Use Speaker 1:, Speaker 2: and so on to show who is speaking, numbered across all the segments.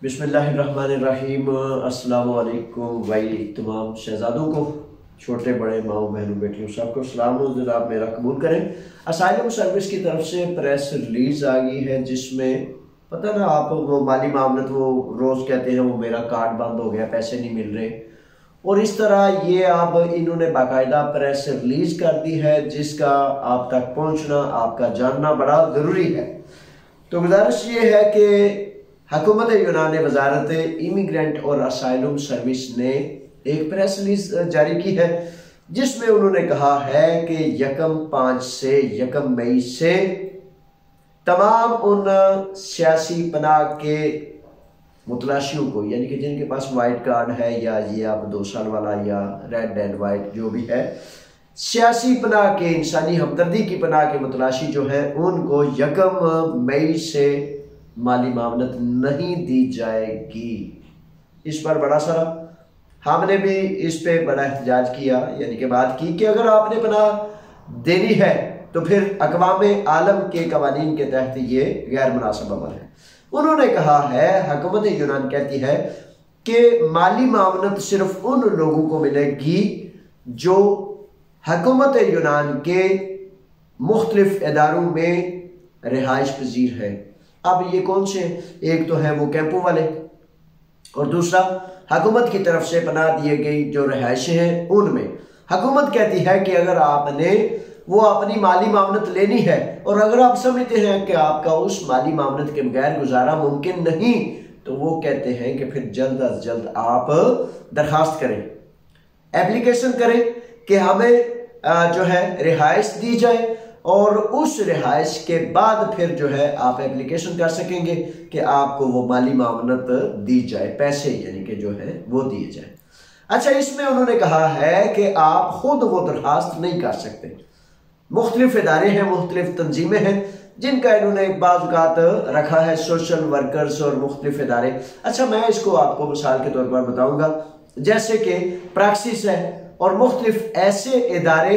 Speaker 1: बिस्मिल्लाहिर्रहमानिर्रहीम। अस्सलाम वालेकुम भाई तमाम शहजादों को, छोटे बड़े माओ बहनों बेटियों सबको सलाम। जनाब मेरा कबूल करें। असाइलम सर्विस की तरफ से प्रेस रिलीज आ गई है जिसमें पता ना आप वो माली मामलत वो रोज़ कहते हैं वो मेरा कार्ड बंद हो गया, पैसे नहीं मिल रहे, और इस तरह ये अब इन्होंने बाकायदा प्रेस रिलीज कर दी है जिसका आप तक पहुंचना, आपका जानना बड़ा ज़रूरी है। तो गुजारिश ये है कि हुकूमत यूनान ने वजारत इमिग्रेंट और असाइलम सर्विस ने एक प्रेस रिलीज जारी की है जिसमें उन्होंने कहा है कि 1 से 1 मई से तमाम उन सियासी पनाह के मुतलाशियों को, यानी कि जिनके पास वाइट कार्ड है या ये आप 2 साल वाला या रेड एंड वाइट जो भी है, सियासी पनाह के, इंसानी हमदर्दी की पनाह के मुतलाशी जो है उनको 1 मई से माली मामलत नहीं दी जाएगी। इस पर बड़ा सारा हमने भी इस पे बड़ा एहतजाज किया, यानी कि बात की कि अगर आपने पनाह देनी है तो फिर अक़वाम आलम के कवानीन के तहत ये गैर मुनासिब अमल है। उन्होंने कहा है, हुकूमत यूनान कहती है कि माली मामलत सिर्फ उन लोगों को मिलेगी जो हुकूमत यूनान के मुख्तलिफ इदारों में रिहाइश पजीर है। अब ये कौन से, एक तो है वो कैंपों वाले और दूसरा हुकूमत की तरफ से पनाह दिए गई जो रिहाइशें हैं उनमें। हुकूमत कहती है कि अगर आपने वो अपनी माली मामलत लेनी है और अगर आप समझते हैं कि आपका उस माली मामलत के बगैर गुजारा मुमकिन नहीं, तो वो कहते हैं कि फिर जल्द अज जल्द आप दरखास्त करें, एप्लीकेशन करें कि हमें जो है रिहाइश दी जाए, और उस रिहाइश के बाद फिर जो है आप एप्लीकेशन कर सकेंगे कि आपको वो माली मामलत दी जाए, पैसे यानी कि जो है वो दिए जाए। अच्छा, इसमें उन्होंने कहा है कि आप खुद वो दरखास्त नहीं कर सकते। मुख्तलिफ इदारे हैं, मुख्तलिफ तंजीमें हैं जिनका इन्होंने बाज़ात रखा है, सोशल वर्कर्स और मुख्तलिफ इदारे। अच्छा, मैं इसको आपको मिसाल के तौर पर बताऊंगा, जैसे कि प्रैक्सिस है और मुख्तलिफ ऐसे इदारे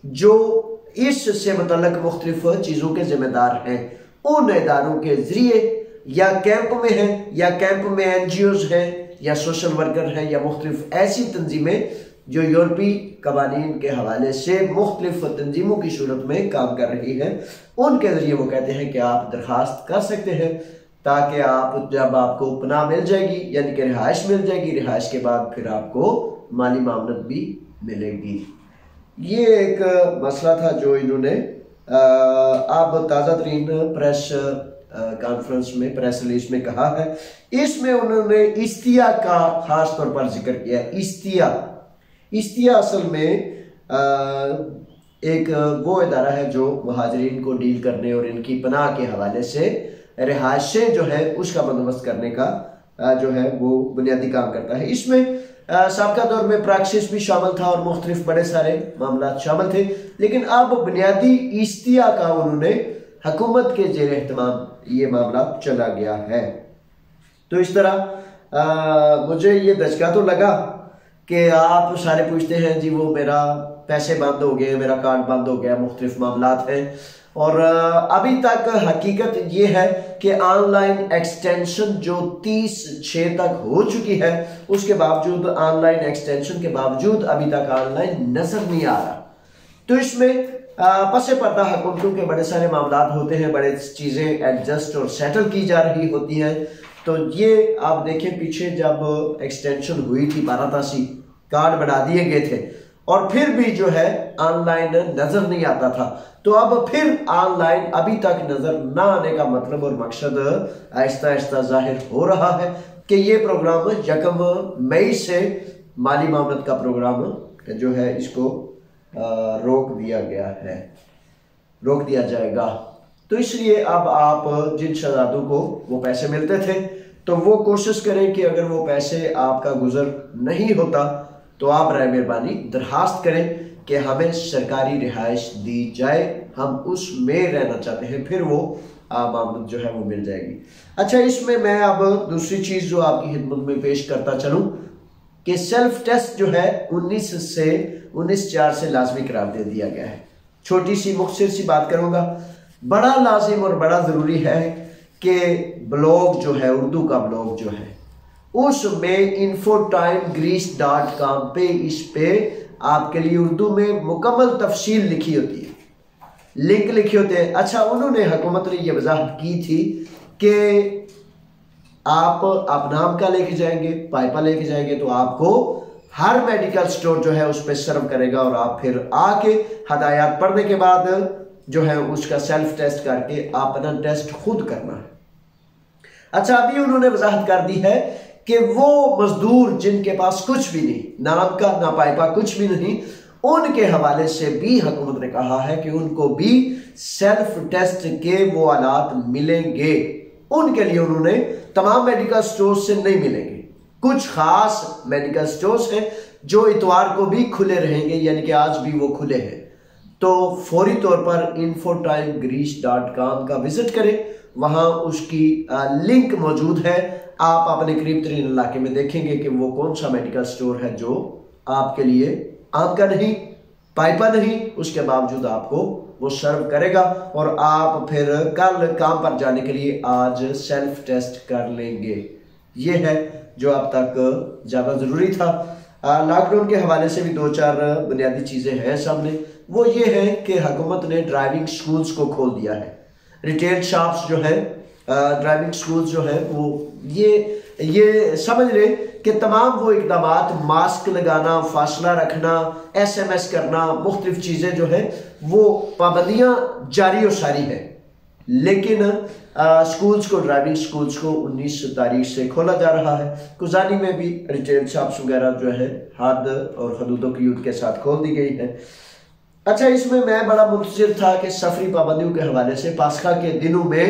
Speaker 1: जो इससे मुतल्लक मुख्तलिफ चीज़ों के जिम्मेदार हैं, उन इदारों के जरिए या कैंप में हैं या कैंप में NGOs हैं या सोशल वर्कर हैं या मुख्तलिफ ऐसी तंजीमें जो यूरोपी कवानीन के हवाले से मुख्तलिफ तंजीमों की सूरत में काम कर रही है, उनके जरिए वो कहते हैं कि आप दरखास्त कर सकते हैं ताकि आप जब आपको पनाह मिल जाएगी यानी कि रिहाइश मिल जाएगी, रिहाइश के बाद फिर आपको माली मामलत भी मिलेगी। ये एक मसला था जो इन्होंने अब ताज़ा तरीन प्रेस कॉन्फ्रेंस में, प्रेस रिलीज में कहा है। इसमें उन्होंने इस्तिया का खास तौर पर जिक्र किया। इस्तिया असल में एक वो इदारा है जो मुहाजिरीन को डील करने और इनकी पनाह के हवाले से रिहाइशें जो है उसका बंदोबस्त करने का जो है वो बुनियादी काम करता है। इसमें साबका दौर में प्रैक्टिस भी शामिल था और मुख्तलिफ बड़े सारे मामला शामिल थे, लेकिन अब बुनियादी इस्तिया का उन्होंने हुकूमत के जेर एहतमाम ये मामला चला गया है। तो इस तरह मुझे ये दचका तो लगा कि आप सारे पूछते हैं जी वो मेरा पैसे बंद हो गए, मेरा कार्ड बंद हो गया, मुख्तलिफ मामलात हैं, और अभी तक हकीकत ये है कि ऑनलाइन एक्सटेंशन जो 30/6 तक हो चुकी है, उसके बावजूद ऑनलाइन एक्सटेंशन के बावजूद अभी तक ऑनलाइन नजर नहीं आ रहा। तो इसमें पसे पर्दा हुकूमतों के बड़े सारे मामलात होते हैं, बड़े चीज़ें एडजस्ट और सेटल की जा रही होती हैं। तो ये आप देखें, पीछे जब एक्सटेंशन हुई थी 12 कार्ड बढ़ा दिए गए थे और फिर भी जो है ऑनलाइन नजर नहीं आता था, तो अब फिर ऑनलाइन अभी तक नजर ना आने का मतलब और मकसद आहिस्ता आहिस्ता जाहिर हो रहा है कि ये प्रोग्राम 1 मई से माली मामलत का प्रोग्राम जो है इसको रोक दिया गया है, रोक दिया जाएगा। तो इसलिए अब आप जिन शहजादों को वो पैसे मिलते थे तो वो कोशिश करें कि अगर वो पैसे आपका गुजर नहीं होता तो आप राय मेहरबानी दरखास्त करें कि हमें सरकारी रिहाइश दी जाए, हम उसमें रहना चाहते हैं, फिर वो मामलत जो है वो मिल जाएगी। अच्छा, इसमें मैं अब दूसरी चीज़ जो आपकी खिदमत में पेश करता चलूँ कि सेल्फ टेस्ट जो है 19/4 से लाजमी करार दे दिया गया है। छोटी सी मुख्तसर सी बात करूँगा, बड़ा लाजिम और बड़ा ज़रूरी है कि ब्लॉग जो है, उर्दू का ब्लॉग जो है, उसमें infotimegreece.com पे इस पे आपके लिए उर्दू में मुकम्मल तफसील लिखी होती है, लिंक लिखे होते हैं। अच्छा, उन्होंने हुकूमत ने यह वजाहत की थी कि आप नाम का लेके जाएंगे, पाइपा लेके जाएंगे तो आपको हर मेडिकल स्टोर जो है उस पर सर्व करेगा और आप फिर आके हदायत पढ़ने के बाद जो है उसका सेल्फ टेस्ट करके अपना टेस्ट खुद करना है। अच्छा, अभी उन्होंने वजाहत कर दी है कि वो मजदूर जिनके पास कुछ भी नहीं, नाम का ना पाइपा कुछ भी नहीं, उनके हवाले से भी हुकूमत ने कहा है कि उनको भी सेल्फ टेस्ट के वो आलात मिलेंगे। उनके लिए उन्होंने तमाम मेडिकल स्टोर से नहीं मिलेंगे, कुछ खास मेडिकल स्टोर्स हैं जो इतवार को भी खुले रहेंगे, यानी कि आज भी वो खुले हैं। तो फौरी तौर पर infotimegreece.com का विजिट करें, वहां उसकी लिंक मौजूद है। आप अपने करीब तरीन इलाके में देखेंगे कि वो कौन सा मेडिकल स्टोर है जो आपके लिए आम का नहीं, पाइपा नहीं, उसके बावजूद आपको वो सर्व करेगा और आप फिर कल काम पर जाने के लिए आज सेल्फ टेस्ट कर लेंगे। ये है जो अब तक ज़्यादा ज़रूरी था। लॉकडाउन के हवाले से भी दो चार बुनियादी चीज़ें हैं सामने। वो ये है कि हुकूमत ने ड्राइविंग स्कूल्स को खोल दिया है, रिटेल शॉप्स जो है, ड्राइविंग स्कूल्स जो है, वो ये समझ ले कि तमाम वो इकदामात, मास्क लगाना, फासला रखना, SMS करना, मुख्तलिफ चीज़ें जो है वो पाबंदियाँ जारी और सारी है। लेकिन स्कूल्स को, ड्राइविंग स्कूल्स को 19 तारीख से खोला जा रहा है। कुजानी में भी रिटेल शॉप्स वगैरह जो है हद और हदूदों की यूद के साथ खोल दी गई है। अच्छा, इसमें मैं बड़ा मुंतज़िर था कि सफरी पाबंदियों के हवाले से पास्खा के दिनों में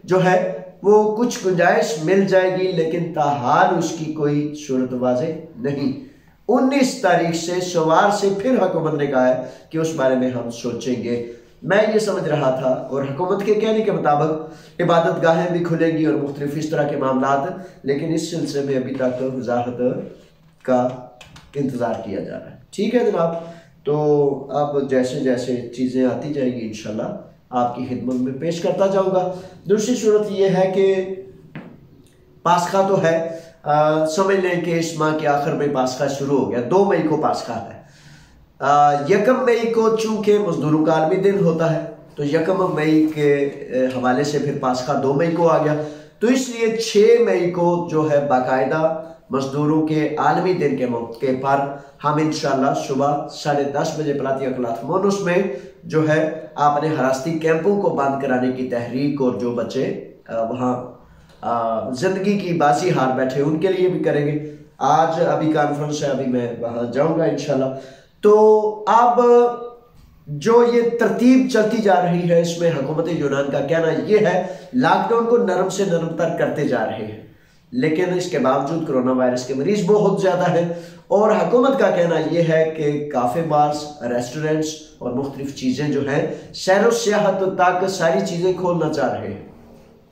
Speaker 1: जो है वो कुछ गुंजाइश मिल जाएगी, लेकिन ताहाल उसकी कोई सूरत वाज़े नहीं। 19 तारीख से सोमवार से फिर हुकूमत ने कहा है कि उस बारे में हम सोचेंगे। मैं ये समझ रहा था, और हुकूमत के कहने के मुताबिक इबादत गाहें भी खुलेंगी और मुख्तलिफ इस तरह के मामलात, लेकिन इस सिलसिले में अभी तक वजाहत का इंतज़ार किया जा रहा है। ठीक है जनाब, तो अब जैसे जैसे चीज़ें आती जाएगी इंशाल्लाह आपकी खिदमत में पेश करता जाऊंगा। दूसरी सूरत यह है कि पास्खा तो है, समझ लें कि इस माह के आखिर में पास्खा शुरू हो गया। 2 मई को पास्खा है। 1 मई को चूंकि मजदूरों का आलमी दिन होता है, तो 1 मई के हवाले से फिर पास्खा 2 मई को आ गया। तो इसलिए 6 मई को जो है बाकायदा मजदूरों के आलमी दिन के मौके पर हम इंशाल्लाह सुबह 10:30 बजे पलातिया क्लाथ मोनस में जो है आपने हरासती कैंपों को बंद कराने की तहरीक, और जो बच्चे वहाँ जिंदगी की बाजी हार बैठे उनके लिए भी करेंगे। आज अभी कॉन्फ्रेंस है, अभी मैं वहाँ जाऊँगा इंशाल्लाह। तो अब जो ये तरतीब चलती जा रही है, इसमें हुकूमत यूनान का कहना यह है लॉकडाउन को नरम से नरमतर करते जा रहे हैं, लेकिन इसके बावजूद कोरोना वायरस के मरीज बहुत ज्यादा है। और हुकूमत का कहना यह है कि काफे बार्स, रेस्टोरेंट्स और मुख्तलिफ चीजें जो हैं सैर सियाहत तक सारी चीजें खोलना चाह रहे हैं।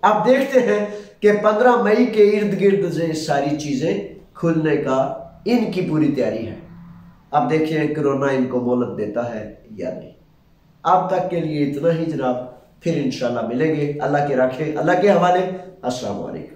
Speaker 1: अब देखते हैं कि 15 मई के इर्द गिर्द से सारी चीजें खुलने का इनकी पूरी तैयारी है। अब देखिए कोरोना इनको मोहलत देता है या नहीं। अब तक के लिए इतना ही जनाब, फिर इंशाल्लाह मिलेंगे। अल्लाह के रखे, अल्लाह के हवाले। अस्सलाम वालेकुम।